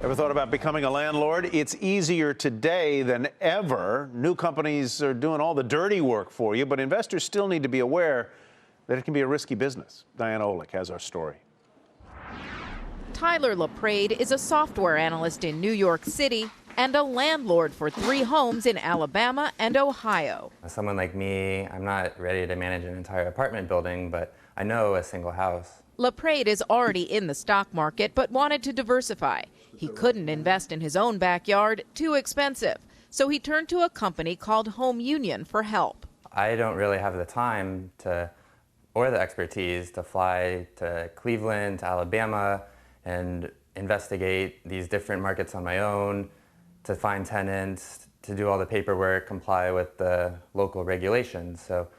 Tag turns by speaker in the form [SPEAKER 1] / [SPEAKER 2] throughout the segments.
[SPEAKER 1] Ever thought about becoming a landlord? It's easier today than ever. New companies are doing all the dirty work for you, but investors still need to be aware that it can be a risky business. Diana Olick has our story.
[SPEAKER 2] Tyler Laprade is a software analyst in New York City and a landlord for 3 homes in Alabama and Ohio.
[SPEAKER 3] Someone like me, I'm not ready to manage an entire apartment building, but I know a single house.
[SPEAKER 2] Laprade is already in the stock market but wanted to diversify. He couldn't invest in his own backyard, too expensive. So he turned to a company called HomeUnion for help.
[SPEAKER 3] I don't really have the time or the expertise to fly to Cleveland, to Alabama, and investigate these different markets on my own, to find tenants, to do all the paperwork, comply with the local regulations. So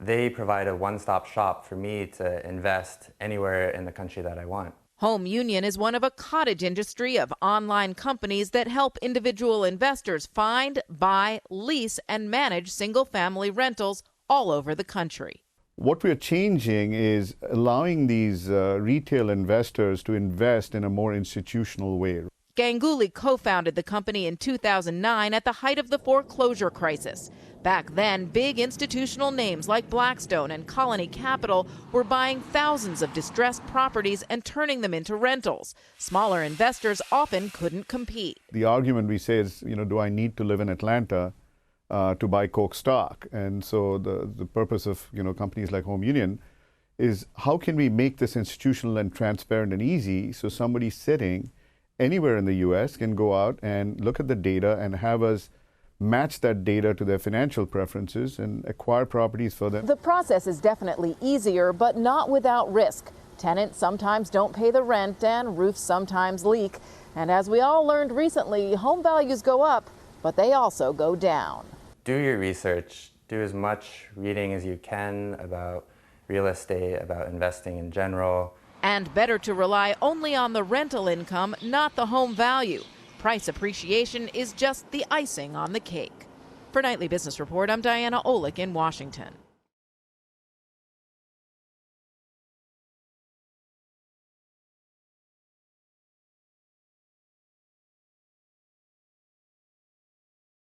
[SPEAKER 3] they provide a one-stop shop for me to invest anywhere in the country that I want.
[SPEAKER 2] HomeUnion is one of a cottage industry of online companies that help individual investors find, buy, lease, and manage single-family rentals all over the country.
[SPEAKER 4] What we're changing is allowing these retail investors to invest in a more institutional way.
[SPEAKER 2] Ganguly co-founded the company in 2009 at the height of the foreclosure crisis. Back then, big institutional names like Blackstone and Colony Capital were buying thousands of distressed properties and turning them into rentals. Smaller investors often couldn't compete.
[SPEAKER 4] The argument we say is, do I need to live in Atlanta to buy Coke stock? And so the purpose of companies like HomeUnion is how can we make this institutional and transparent and easy so somebody sitting anywhere in the U.S. can go out and look at the data and have us match that data to their financial preferences and acquire properties for them.
[SPEAKER 2] The process is definitely easier, but not without risk. Tenants sometimes don't pay the rent and roofs sometimes leak. And as we all learned recently, home values go up, but they also go down.
[SPEAKER 3] Do your research. Do as much reading as you can about real estate, about investing in general.
[SPEAKER 2] And better to rely only on the rental income, not the home value. Price appreciation is just the icing on the cake. For Nightly Business Report, I'm Diana Olick in Washington.